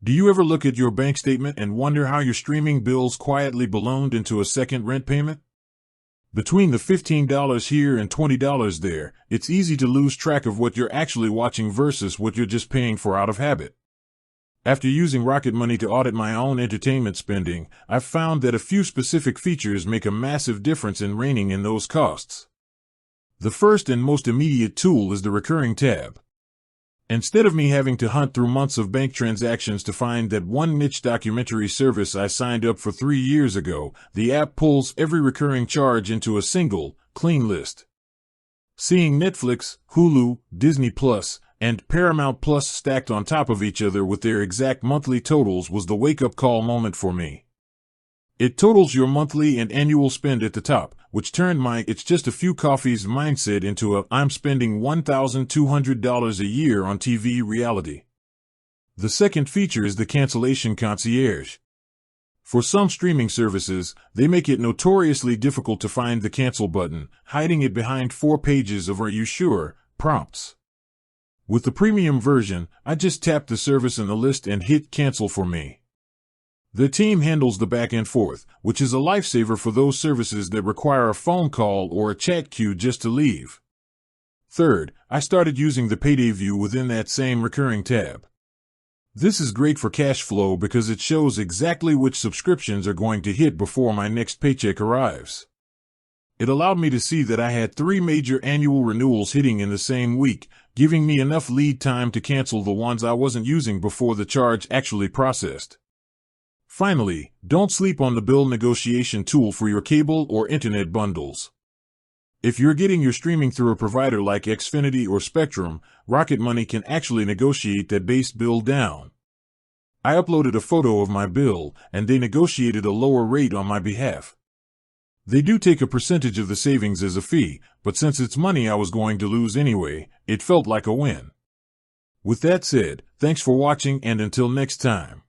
Do you ever look at your bank statement and wonder how your streaming bills quietly ballooned into a second rent payment? Between the $15 here and $20 there, it's easy to lose track of what you're actually watching versus what you're just paying for out of habit. After using Rocket Money to audit my own entertainment spending, I've found that a few specific features make a massive difference in reining in those costs. The first and most immediate tool is the recurring tab. Instead of me having to hunt through months of bank transactions to find that one niche documentary service I signed up for 3 years ago, the app pulls every recurring charge into a single, clean list. Seeing Netflix, Hulu, Disney Plus, and Paramount Plus stacked on top of each other with their exact monthly totals was the wake-up call moment for me. It totals your monthly and annual spend at the top, which turned my "it's just a few coffees" mindset into a "I'm spending $1,200 a year on TV" reality. The second feature is the cancellation concierge. For some streaming services, they make it notoriously difficult to find the cancel button, hiding it behind 4 pages of "Are you sure?" prompts. With the premium version, I just tap the service in the list and hit cancel for me. The team handles the back and forth, which is a lifesaver for those services that require a phone call or a chat queue just to leave. Third, I started using the payday view within that same recurring tab. This is great for cash flow because it shows exactly which subscriptions are going to hit before my next paycheck arrives. It allowed me to see that I had 3 major annual renewals hitting in the same week, giving me enough lead time to cancel the ones I wasn't using before the charge actually processed. Finally, don't sleep on the bill negotiation tool for your cable or internet bundles. If you're getting your streaming through a provider like Xfinity or Spectrum, Rocket Money can actually negotiate that base bill down. I uploaded a photo of my bill, and they negotiated a lower rate on my behalf. They do take a percentage of the savings as a fee, but since it's money I was going to lose anyway, it felt like a win. With that said, thanks for watching, and until next time.